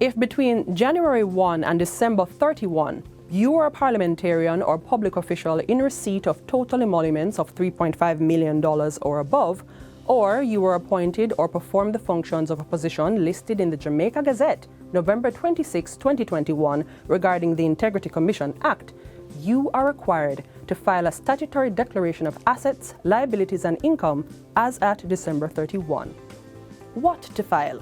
If between January 1 and December 31, you are a parliamentarian or public official in receipt of total emoluments of $3.5 million or above, or you were appointed or performed the functions of a position listed in the Jamaica Gazette, November 26, 2021, regarding the Integrity Commission Act, you are required to file a statutory declaration of assets, liabilities, and income as at December 31. What to file?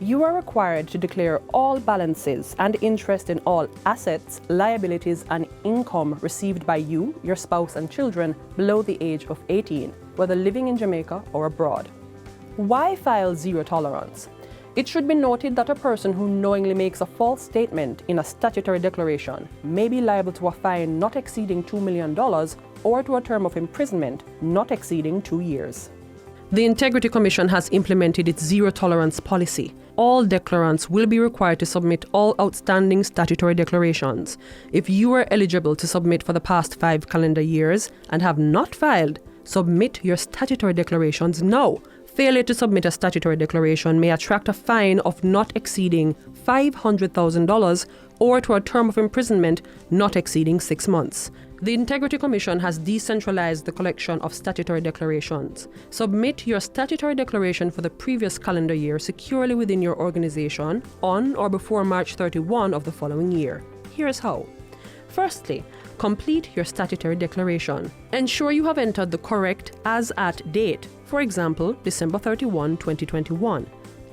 You are required to declare all balances and interest in all assets, liabilities, and income received by you, your spouse, and children below the age of 18, whether living in Jamaica or abroad. Why file zero tolerance? It should be noted that a person who knowingly makes a false statement in a statutory declaration may be liable to a fine not exceeding $2 million or to a term of imprisonment not exceeding 2 years. The Integrity Commission has implemented its zero tolerance policy. All declarants will be required to submit all outstanding statutory declarations. If you are eligible to submit for the past 5 calendar years and have not filed, submit your statutory declarations now. Failure to submit a statutory declaration may attract a fine of not exceeding $500,000 or to a term of imprisonment not exceeding 6 months. The Integrity Commission has decentralized the collection of statutory declarations. Submit your statutory declaration for the previous calendar year securely within your organization on or before March 31 of the following year. Here's how. Firstly, complete your statutory declaration. Ensure you have entered the correct as at date, for example, December 31, 2021.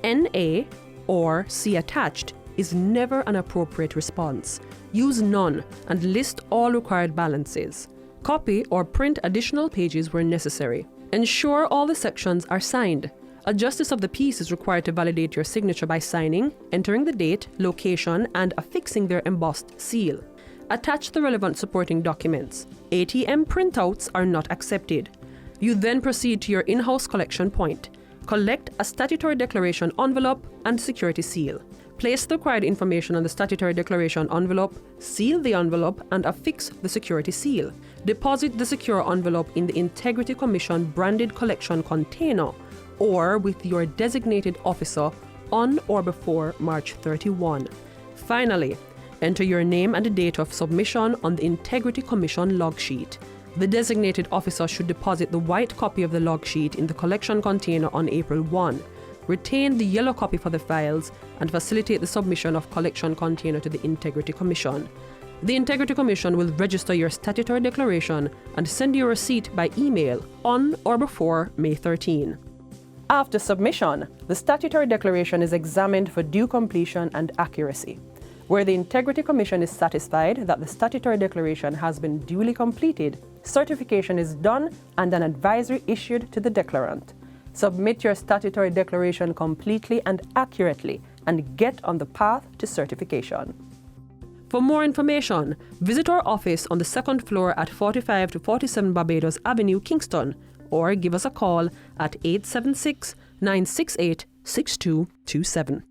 NA or C attached is never an appropriate response. Use none and list all required balances. Copy or print additional pages where necessary. Ensure all the sections are signed. A justice of the peace is required to validate your signature by signing, entering the date, location, and affixing their embossed seal. Attach the relevant supporting documents. ATM printouts are not accepted. You then proceed to your in-house collection point. Collect a statutory declaration envelope and security seal. Place the required information on the statutory declaration envelope, seal the envelope, and affix the security seal. Deposit the secure envelope in the Integrity Commission branded collection container or with your designated officer on or before March 31. Finally, enter your name and the date of submission on the Integrity Commission log sheet. The designated officer should deposit the white copy of the log sheet in the collection container on April 1. Retain the yellow copy for the files and facilitate the submission of collection container to the Integrity Commission. The Integrity Commission will register your statutory declaration and send you a receipt by email on or before May 13. After submission, the statutory declaration is examined for due completion and accuracy. Where the Integrity Commission is satisfied that the statutory declaration has been duly completed, certification is done and an advisory issued to the declarant. Submit your statutory declaration completely and accurately and get on the path to certification. For more information, visit our office on the second floor at 45 to 47 Barbados Avenue, Kingston, or give us a call at 876-968-6227.